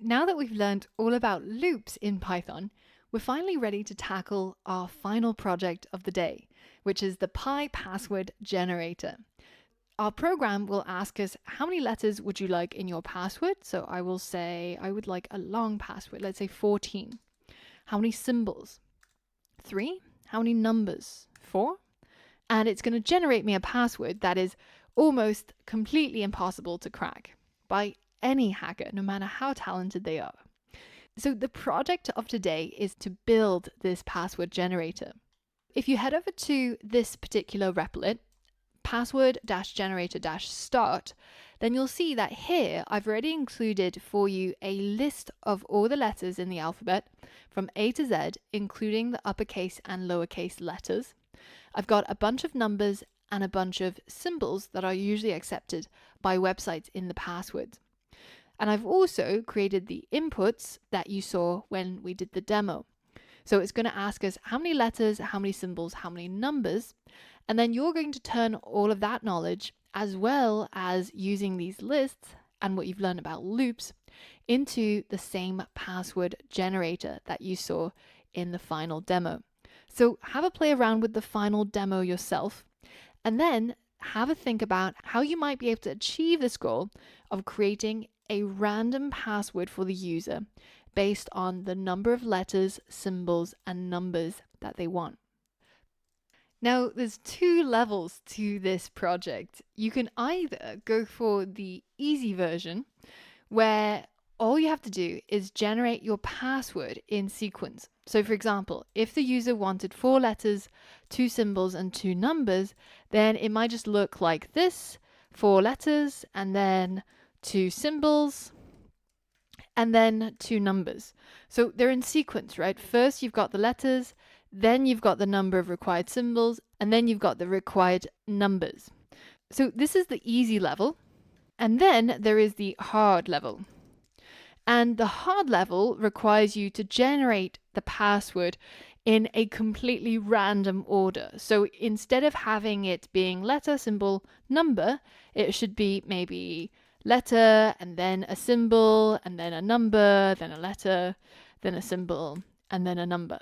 Now that we've learned all about loops in Python, we're finally ready to tackle our final project of the day, which is the PyPassword generator. Our program will ask us how many letters would you like in your password? So I will say I would like a long password, let's say 14. How many symbols? 3. How many numbers? 4. And it's going to generate me a password that is almost completely impossible to crack by any hacker, no matter how talented they are. So the project of today is to build this password generator. If you head over to this particular replit, password-generator-start, then you'll see that here I've already included for you a list of all the letters in the alphabet from A to Z, including the uppercase and lowercase letters. I've got a bunch of numbers and a bunch of symbols that are usually accepted by websites in the passwords. And I've also created the inputs that you saw when we did the demo. So it's going to ask us how many letters, how many symbols, how many numbers, and then you're going to turn all of that knowledge, as well as using these lists and what you've learned about loops, into the same password generator that you saw in the final demo. So have a play around with the final demo yourself, and then have a think about how you might be able to achieve this goal of creating a random password for the user based on the number of letters, symbols, and numbers that they want. Now, there's 2 levels to this project. You can either go for the easy version, where all you have to do is generate your password in sequence. So for example, if the user wanted 4 letters, 2 symbols, and 2 numbers, then it might just look like this: 4 letters, and then 2 symbols, and then 2 numbers. So they're in sequence, right? First you've got the letters, then you've got the number of required symbols, and then you've got the required numbers. So this is the easy level. And then there is the hard level. And the hard level requires you to generate the password in a completely random order. So instead of having it being letter, symbol, number, it should be maybe letter, and then a symbol, and then a number, then a letter, then a symbol, and then a number.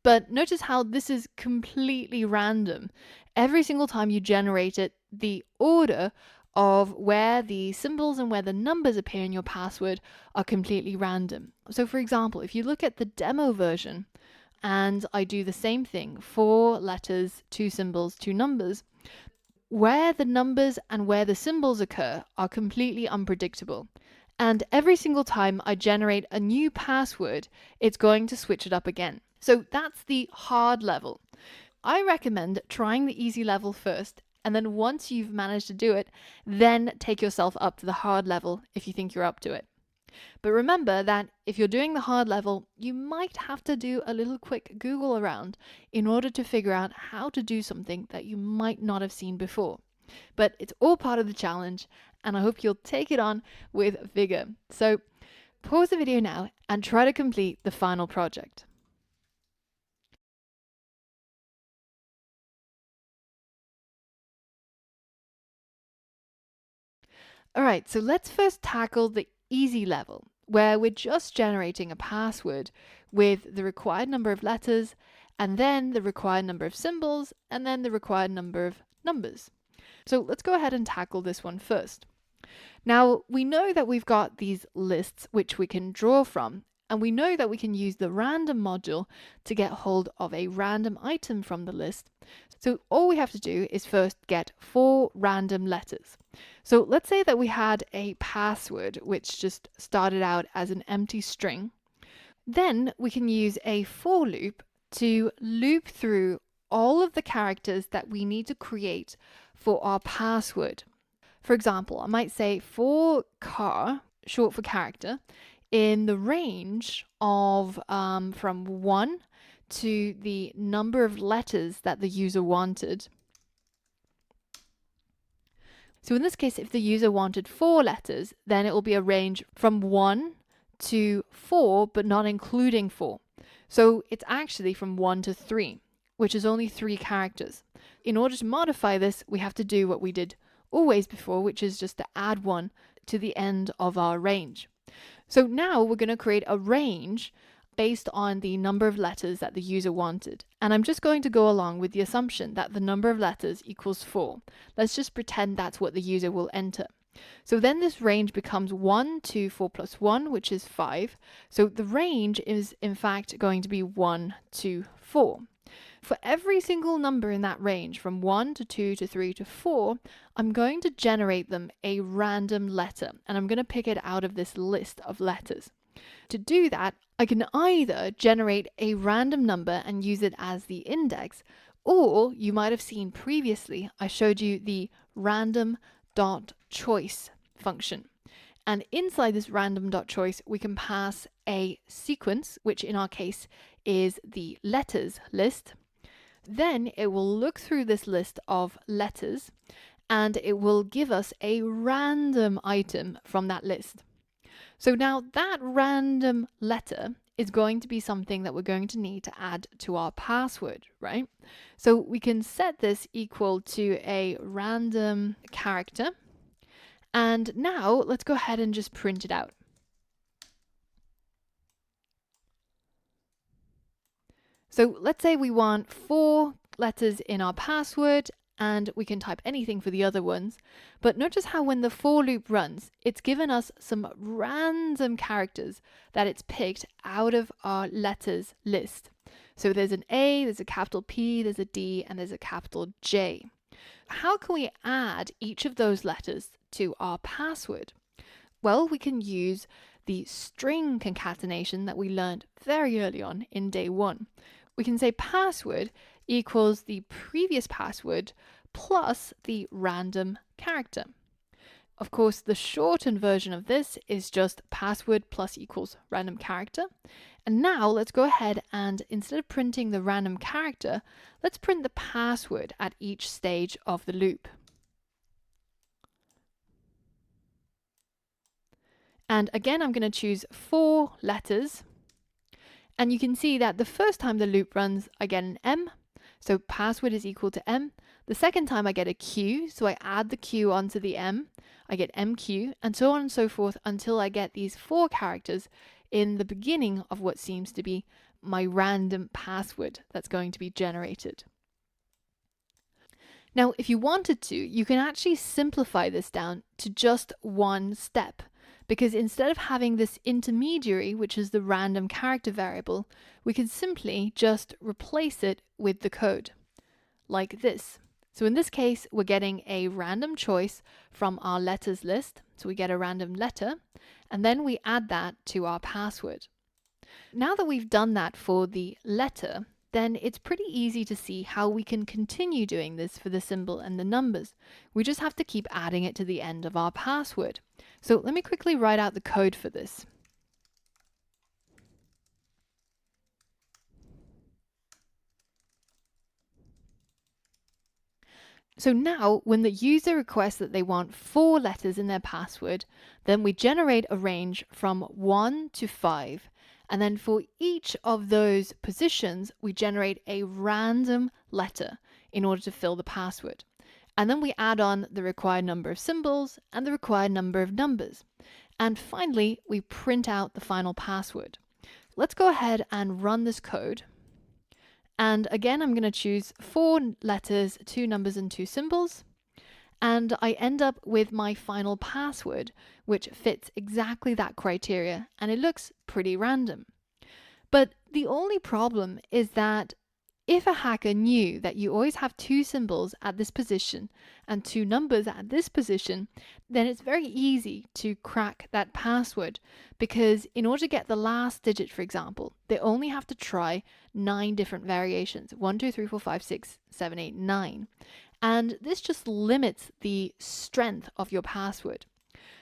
But notice how this is completely random. Every single time you generate it, the order of where the symbols and where the numbers appear in your password are completely random. So for example, if you look at the demo version and I do the same thing, 4 letters, 2 symbols, 2 numbers, where the numbers and where the symbols occur are completely unpredictable. And every single time I generate a new password, it's going to switch it up again. So that's the hard level. I recommend trying the easy level first, and then once you've managed to do it, then take yourself up to the hard level if you think you're up to it. But remember that if you're doing the hard level, you might have to do a little quick Google around in order to figure out how to do something that you might not have seen before. But it's all part of the challenge, and I hope you'll take it on with vigor. So pause the video now and try to complete the final project. All right, so let's first tackle the easy level, where we're just generating a password with the required number of letters, and then the required number of symbols, and then the required number of numbers. So let's go ahead and tackle this one first. Now, we know that we've got these lists which we can draw from, and we know that we can use the random module to get hold of a random item from the list. So all we have to do is first get 4 random letters. So let's say that we had a password which just started out as an empty string. Then we can use a for loop to loop through all of the characters that we need to create for our password. For example, I might say for car, short for character, in the range of from 1 to the number of letters that the user wanted. So in this case, if the user wanted 4 letters, then it will be a range from 1 to 4, but not including 4. So it's actually from 1 to 3, which is only 3 characters. In order to modify this, we have to do what we did always before, which is just to add 1 to the end of our range. So now we're going to create a range based on the number of letters that the user wanted. And I'm just going to go along with the assumption that the number of letters equals 4. Let's just pretend that's what the user will enter. So then this range becomes 1 to 4 plus 1, which is 5. So the range is in fact going to be 1 to 4. For every single number in that range, from 1 to 2 to 3 to 4, I'm going to generate them a random letter, and I'm going to pick it out of this list of letters. To do that, I can either generate a random number and use it as the index, or you might have seen previously, I showed you the random.choice function. And inside this random.choice, we can pass a sequence, which in our case is the letters list. Then it will look through this list of letters and it will give us a random item from that list. So now that random letter is going to be something that we're going to need to add to our password, right? So we can set this equal to a random character. And now let's go ahead and just print it out. So let's say we want 4 letters in our password and we can type anything for the other ones. But notice how when the for loop runs, it's given us some random characters that it's picked out of our letters list. So there's an A, there's a capital P, there's a D, and there's a capital J. How can we add each of those letters to our password? Well, we can use the string concatenation that we learned very early on in day 1. We can say password equals the previous password plus the random character. Of course, the shortened version of this is just password plus equals random character. And now let's go ahead and instead of printing the random character, let's print the password at each stage of the loop. And again, I'm going to choose 4 letters. And you can see that the first time the loop runs, I get an M. So password is equal to M. The second time I get a Q. So I add the Q onto the M. I get MQ, and so on and so forth until I get these 4 characters in the beginning of what seems to be my random password that's going to be generated. Now, if you wanted to, you can actually simplify this down to just one step. Because instead of having this intermediary, which is the random character variable, we could simply just replace it with the code, like this. So in this case, we're getting a random choice from our letters list. So we get a random letter, and then we add that to our password. Now that we've done that for the letter, then it's pretty easy to see how we can continue doing this for the symbol and the numbers. We just have to keep adding it to the end of our password. So let me quickly write out the code for this. So now when the user requests that they want 4 letters in their password, then we generate a range from 1 to 5. And then for each of those positions, we generate a random letter in order to fill the password. And then we add on the required number of symbols and the required number of numbers. And finally, we print out the final password. Let's go ahead and run this code. And again, I'm going to choose 4 letters, 2 numbers, and 2 symbols. And I end up with my final password, which fits exactly that criteria, and it looks pretty random. But the only problem is that if a hacker knew that you always have 2 symbols at this position and 2 numbers at this position, then it's very easy to crack that password, because in order to get the last digit, for example, they only have to try 9 different variations, 1, 2, 3, 4, 5, 6, 7, 8, 9. And this just limits the strength of your password.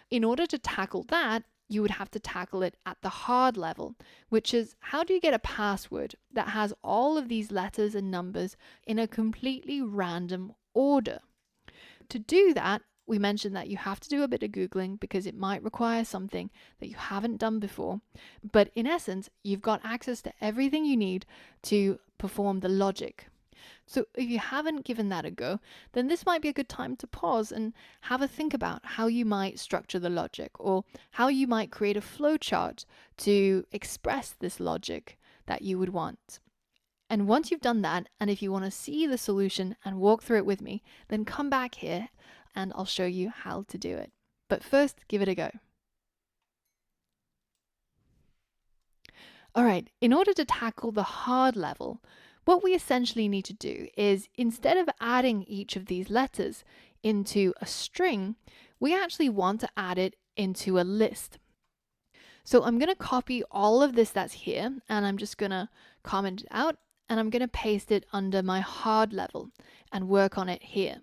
In order to tackle that, you would have to tackle it at the hard level, which is how do you get a password that has all of these letters and numbers in a completely random order? To do that, we mentioned that you have to do a bit of Googling because it might require something that you haven't done before. But in essence, you've got access to everything you need to perform the logic. So if you haven't given that a go, then this might be a good time to pause and have a think about how you might structure the logic, or how you might create a flowchart to express this logic that you would want. And once you've done that, and if you want to see the solution and walk through it with me, then come back here and I'll show you how to do it. But first, give it a go. All right, in order to tackle the hard level, what we essentially need to do is, instead of adding each of these letters into a string, we actually want to add it into a list. So I'm going to copy all of this that's here, and I'm just going to comment it out, and I'm going to paste it under my hard level and work on it here.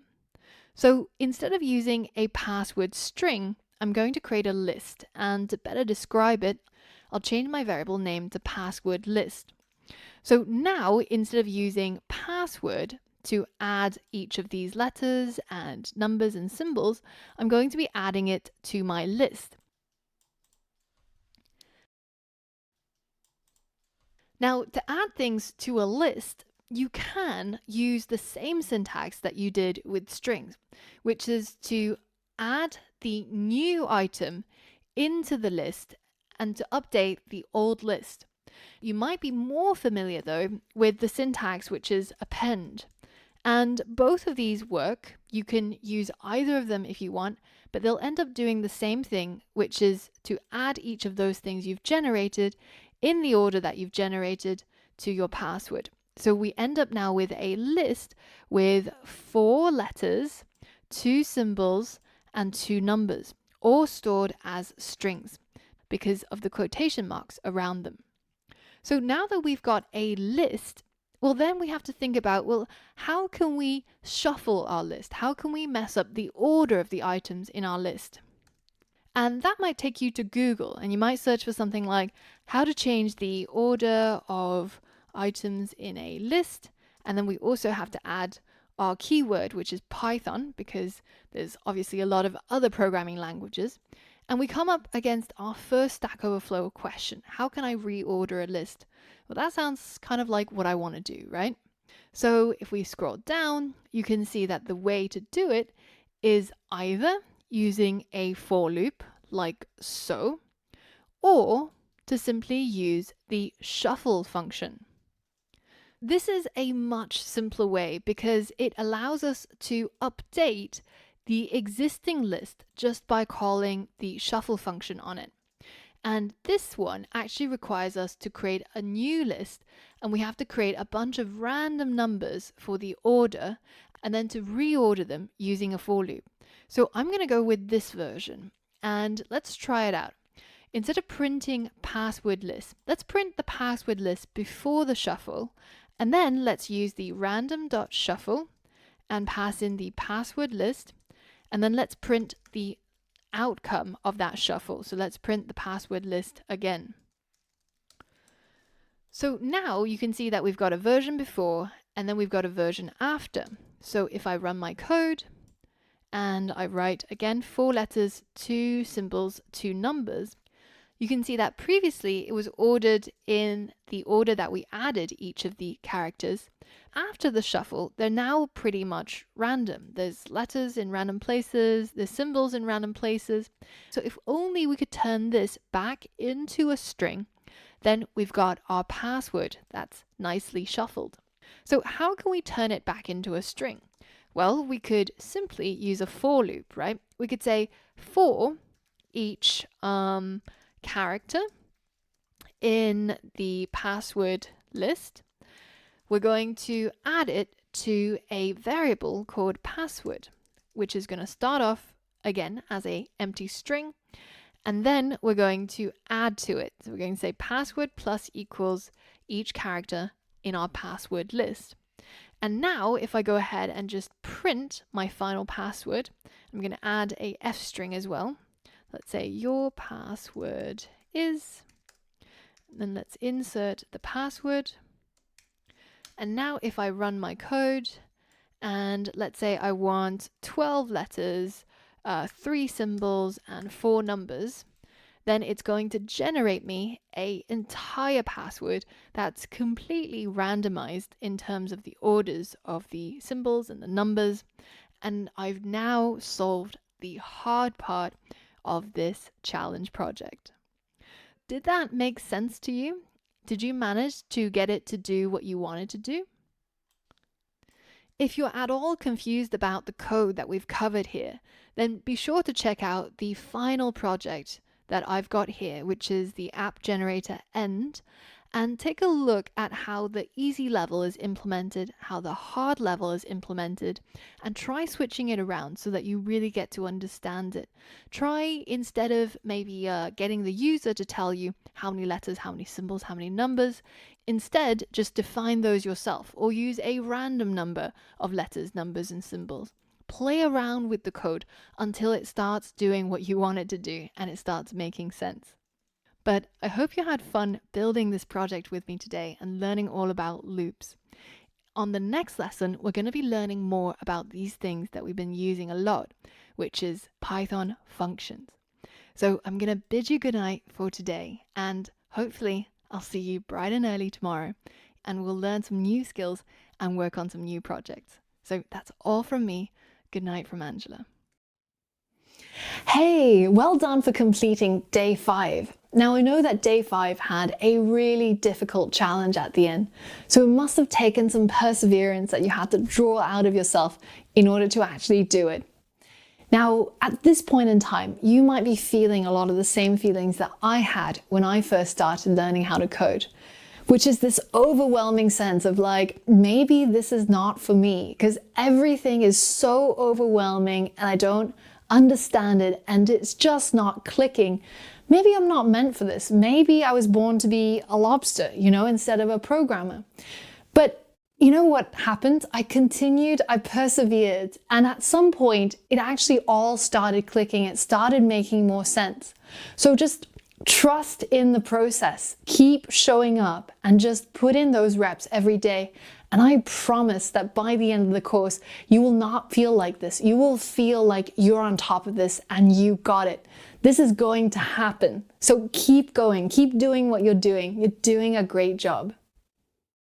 So instead of using a password string, I'm going to create a list, and to better describe it, I'll change my variable name to password list. So now, instead of using password to add each of these letters and numbers and symbols, I'm going to be adding it to my list. Now, to add things to a list, you can use the same syntax that you did with strings, which is to add the new item into the list and to update the old list. You might be more familiar, though, with the syntax which is append. And both of these work. You can use either of them if you want, but they'll end up doing the same thing, which is to add each of those things you've generated in the order that you've generated to your password. So we end up now with a list with 4 letters, 2 symbols, and 2 numbers, all stored as strings because of the quotation marks around them. So now that we've got a list, well, then we have to think about, well, how can we shuffle our list? How can we mess up the order of the items in our list? And that might take you to Google, and you might search for something like how to change the order of items in a list. And then we also have to add our keyword, which is Python, because there's obviously a lot of other programming languages. And we come up against our first Stack Overflow question. How can I reorder a list? Well, that sounds kind of like what I want to do, right? So if we scroll down, you can see that the way to do it is either using a for loop like so, or to simply use the shuffle function. This is a much simpler way because it allows us to update the existing list just by calling the shuffle function on it. And this one actually requires us to create a new list, and we have to create a bunch of random numbers for the order and then to reorder them using a for loop. So I'm going to go with this version, and let's try it out. Instead of printing password list, let's print the password list before the shuffle, and then let's use the random.shuffle and pass in the password list. And then let's print the outcome of that shuffle. So let's print the password list again. So now you can see that we've got a version before and then we've got a version after. So if I run my code and I write again 4 letters, 2 symbols, 2 numbers, you can see that previously it was ordered in the order that we added each of the characters. After the shuffle, they're now pretty much random. There's letters in random places, there's symbols in random places. So if only we could turn this back into a string, then we've got our password that's nicely shuffled. So how can we turn it back into a string? Well, we could simply use a for loop, right? We could say for each character in the password list, we're going to add it to a variable called password, which is going to start off again as an empty string, and then we're going to add to it. So we're going to say password plus equals each character in our password list. And now if I go ahead and just print my final password, I'm going to add a F string as well. Let's say your password is, and then let's insert the password. And now if I run my code and let's say I want 12 letters, 3 symbols and 4 numbers, then it's going to generate me an entire password that's completely randomized in terms of the orders of the symbols and the numbers. And I've now solved the hard part of this challenge project. Did that make sense to you? Did you manage to get it to do what you wanted to do? If you're at all confused about the code that we've covered here, then be sure to check out the final project that I've got here, which is the app generator end, and take a look at how the easy level is implemented, how the hard level is implemented, and try switching it around so that you really get to understand it. Try, instead of maybe getting the user to tell you how many letters, how many symbols, how many numbers, instead just define those yourself or use a random number of letters, numbers, and symbols. Play around with the code until it starts doing what you want it to do and it starts making sense. But I hope you had fun building this project with me today and learning all about loops. On the next lesson, we're going to be learning more about these things that we've been using a lot, which is Python functions. So I'm going to bid you good night for today, and hopefully I'll see you bright and early tomorrow, and we'll learn some new skills and work on some new projects. So that's all from me. Good night from Angela. Hey, well done for completing day 5. Now I know that day 5 had a really difficult challenge at the end, so it must have taken some perseverance that you had to draw out of yourself in order to actually do it. Now, at this point in time, you might be feeling a lot of the same feelings that I had when I first started learning how to code, which is this overwhelming sense of like, maybe this is not for me, because everything is so overwhelming and I don't understand it and it's just not clicking. Maybe I'm not meant for this. Maybe I was born to be a lobster, instead of a programmer. But you know what happened? I continued, I persevered, and at some point it actually all started clicking. It started making more sense. So just trust in the process, keep showing up and just put in those reps every day. And I promise that by the end of the course, you will not feel like this. You will feel like you're on top of this and you got it. This is going to happen. So keep going, keep doing what you're doing. You're doing a great job.